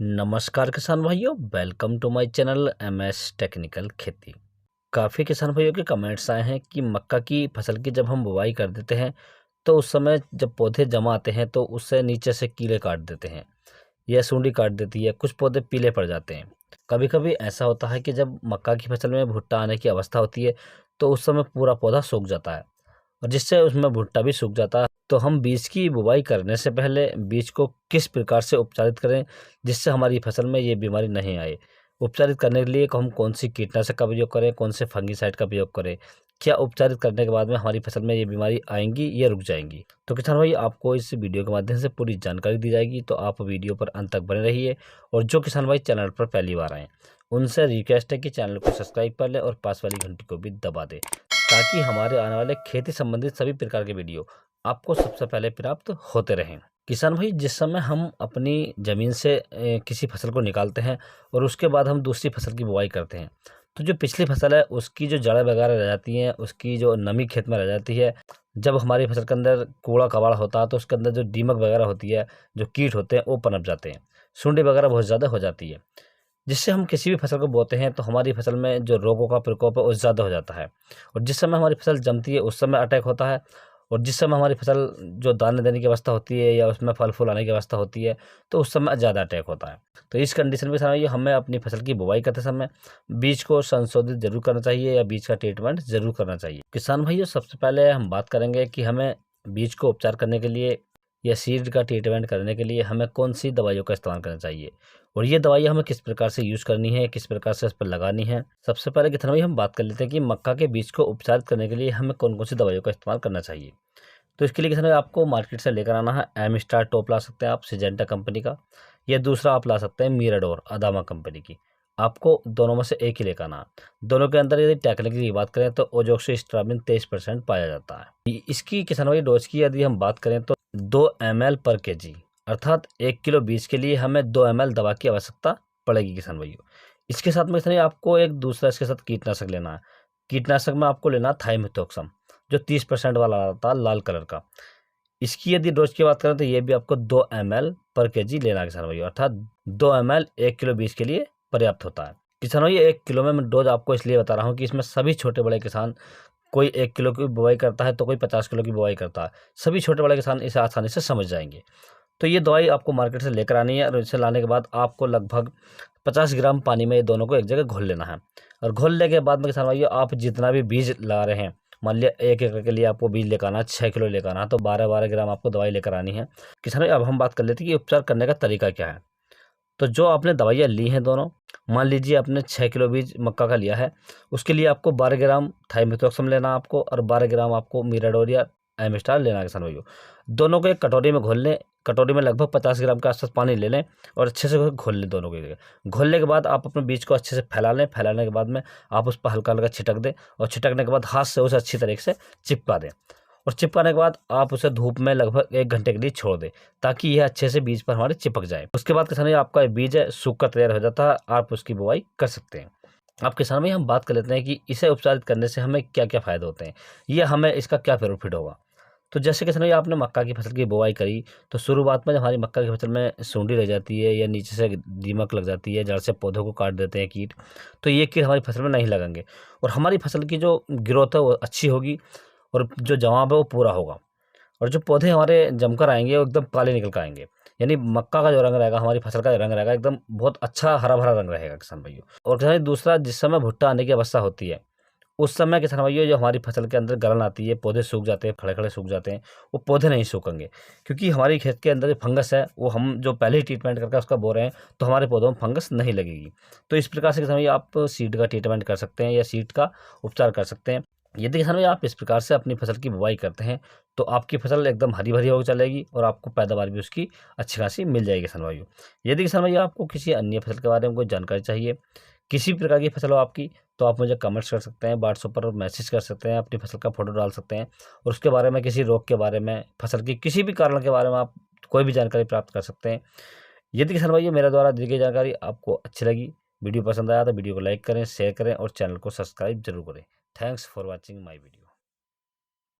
नमस्कार किसान भाइयों, welcome to my channel MS technical खेती। काफ़ी किसान भाइयों के कमेंट्स आए हैं कि मक्का की फसल की जब हम बुवाई कर देते हैं तो उस समय जब पौधे जमा आते हैं तो उससे नीचे से कीड़े काट देते हैं या सूंडी काट देती है, कुछ पौधे पीले पड़ जाते हैं। कभी कभी ऐसा होता है कि जब मक्का की फसल में भुट्टा आने की अवस्था होती है तो उस समय पूरा पौधा सूख जाता है और जिससे उसमें भुट्टा भी सूख जाता है। तो हम बीज की बुवाई करने से पहले बीज को किस प्रकार से उपचारित करें जिससे हमारी फसल में ये बीमारी नहीं आए। उपचारित करने के लिए हम कौन सी कीटनाशक का प्रयोग करें, कौन से फंगिसाइड का प्रयोग करें, क्या उपचारित करने के बाद में हमारी फसल में ये बीमारी आएंगी या रुक जाएंगी। तो किसान भाई, आपको इस वीडियो के माध्यम से पूरी जानकारी दी जाएगी, तो आप वीडियो पर अंत तक बने रहिए। और जो किसान भाई चैनल पर पहली बार आए उनसे रिक्वेस्ट है कि चैनल को सब्सक्राइब कर लें और पास वाली घंटी को भी दबा दें, ताकि हमारे आने वाले खेती संबंधित सभी प्रकार के वीडियो आपको सबसे पहले प्राप्त होते रहें। किसान भाई, जिस समय हम अपनी ज़मीन से किसी फसल को निकालते हैं और उसके बाद हम दूसरी फसल की बुवाई करते हैं, तो जो पिछली फसल है उसकी जो जड़ें वगैरह रह जाती हैं, उसकी जो नमी खेत में रह जाती है। जब हमारी फसल के अंदर कूड़ा कबाड़ होता है तो उसके अंदर जो दीमक वगैरह होती है, जो कीट होते हैं, वो पनप जाते हैं। सुंडी वगैरह बहुत ज़्यादा हो जाती है, जिससे हम किसी भी फसल को बोते हैं तो हमारी फसल में जो रोगों का प्रकोप है वो ज़्यादा हो जाता है। और जिस समय हमारी फसल जमती है उस समय अटैक होता है। और जिस समय हमारी फसल जो दाने देने की अवस्था होती है या उसमें फल फूल आने की अवस्था होती है तो उस समय ज़्यादा अटैक होता है। तो इस कंडीशन में समय हमें अपनी फसल की बुवाई करते समय बीज को संशोधित जरूर करना चाहिए या बीज का ट्रीटमेंट जरूर करना चाहिए। किसान भाइयों, सबसे पहले हम बात करेंगे कि हमें बीज को उपचार करने के लिए या सीड का ट्रीटमेंट करने के लिए हमें कौन सी दवाइयों का इस्तेमाल करना चाहिए और ये दवाइयाँ हमें किस प्रकार से यूज़ करनी है, किस प्रकार से इस पर लगानी है। सबसे पहले किसान भाई, हम बात कर लेते हैं कि मक्का के बीज को उपचारित करने के लिए हमें कौन कौन सी दवाइयों का इस्तेमाल करना चाहिए। तो इसके लिए किसान भाई, आपको मार्केट से लेकर आना है एम स्टार टॉप ला सकते हैं आप, सिजेंटा कंपनी का, या दूसरा आप ला सकते हैं मीराडोर अदामा कंपनी की। आपको दोनों में से एक ही लेकर आना है। दोनों के अंदर यदि टेक्निकल की बात करें तो ओजोक्सिस्ट्राबिन 23% पाया जाता है। इसकी किसान भाई डोज की यदि हम बात करें तो 2 ml पर केजी, अर्थात 1 किलो बीज के लिए हमें 2 ml दवा की आवश्यकता पड़ेगी किसान भाइयों। इसके साथ में किसान भाई आपको एक दूसरा इसके साथ कीटनाशक लेना है। कीटनाशक में आपको लेना है थाइमेथॉक्सम, जो 30% वाला आता है लाल कलर का। इसकी यदि डोज की बात करें तो ये भी आपको 2 ml पर केजी लेना है किसान भाइयों, अर्थात 2 ml 1 किलो बीज के लिए पर्याप्त होता है। किसान भाई, 1 किलो में मैं डोज आपको इसलिए बता रहा हूँ कि इसमें सभी छोटे बड़े किसान, कोई 1 किलो की बुवाई करता है तो कोई 50 किलो की बुवाई करता है, सभी छोटे बड़े किसान इसे आसानी से समझ जाएंगे। तो ये दवाई आपको मार्केट से लेकर आनी है और इसे लाने के बाद आपको लगभग 50 ग्राम पानी में ये दोनों को एक जगह घोल लेना है। और घोलने के बाद में किसान भाइयों, आप जितना भी बीज ला रहे हैं, मान लिया 1 एकड़ के लिए आपको बीज लेकर आना है, 6 किलो लेकर आना है, तो 12-12 ग्राम आपको दवाई लेकर आनी है। किसान भाई, अब हम बात कर लेते हैं कि उपचार करने का तरीका क्या है। तो जो आपने दवाइयाँ ली हैं दोनों, मान लीजिए आपने 6 किलो बीज मक्का का लिया है, उसके लिए आपको 12 ग्राम थाइमेथॉक्सम लेना आपको और 12 ग्राम आपको मिराडोर या एमिस्टार लेना है किसान भाइयों। दोनों को एक कटोरी में घोल लें। कटोरी में लगभग 50 ग्राम के आसपास पानी ले लें और अच्छे से घोल लें दोनों के। घोलने के बाद आप अपने बीज को अच्छे से फैला लें। फैलाने के बाद में आप उस पर हल्का हल्का छिटक दें और छिटकने के बाद हाथ से उसे अच्छी तरीके से चिपका दें। और चिपकाने के बाद आप उसे धूप में लगभग 1 घंटे के लिए छोड़ दें, ताकि यह अच्छे से बीज पर हमारे चिपक जाए। उसके बाद किसान भाई, आपका ये बीज है सूख कर तैयार हो जाता है, आप उसकी बुवाई कर सकते हैं। अब किसान भाई, हम बात कर लेते हैं कि इसे उपचारित करने से हमें क्या क्या फायदे होते हैं, ये हमें इसका क्या बेनिफिट होगा। तो जैसे किसान भाई, आपने मक्का की फसल की बुवाई करी तो शुरुआत में जब हमारी मक्का की फसल में सूंडी रह जाती है या नीचे से दीमक लग जाती है, जड़ से पौधों को काट देते हैं कीट, तो ये कीट हमारी फसल में नहीं लगेंगे और हमारी फसल की जो ग्रोथ है वो अच्छी होगी और जो जवाब है वो पूरा होगा। और जो पौधे हमारे जमकर आएंगे वो एकदम काले निकल कर आएंगे, यानी मक्का का जो रंग रहेगा, हमारी फसल का जो रंग रहेगा, एकदम बहुत अच्छा हरा भरा रंग रहेगा किसान भाइयों। और किसान भाई, दूसरा, जिस समय भुट्टा आने की अवस्था होती है उस समय किसान भाइयों जो हमारी फसल के अंदर गलन आती है, पौधे सूख जाते हैं, खड़े खड़े सूख जाते हैं, वो पौधे नहीं सूखेंगे, क्योंकि हमारी खेत के अंदर जो फंगस है वो हम जो पहले ही ट्रीटमेंट करके उसका बो रहे हैं, तो हमारे पौधों में फंगस नहीं लगेगी। तो इस प्रकार से किसान भाई आप सीड का ट्रीटमेंट कर सकते हैं या सीड का उपचार कर सकते हैं। यदि किसान भाई आप इस प्रकार से अपनी फसल की बुवाई करते हैं तो आपकी फसल एकदम हरी भरी हो चलेगी और आपको पैदावार भी उसकी अच्छी खासी मिल जाएगी किसान भाइयों। यदि किसान भाई आपको किसी अन्य फसल के बारे में कोई जानकारी चाहिए, किसी भी प्रकार की फसल हो आपकी, तो आप मुझे कमेंट्स कर सकते हैं, व्हाट्सएप पर मैसेज कर सकते हैं, अपनी फसल का फोटो डाल सकते हैं और उसके बारे में, किसी रोग के बारे में, फसल की किसी भी कारण के बारे में आप कोई भी जानकारी प्राप्त कर सकते हैं। यदि किसान भाई मेरे द्वारा दी गई जानकारी आपको अच्छी लगी, वीडियो पसंद आया तो वीडियो को लाइक करें, शेयर करें और चैनल को सब्सक्राइब जरूर करें। Thanks for watching my video.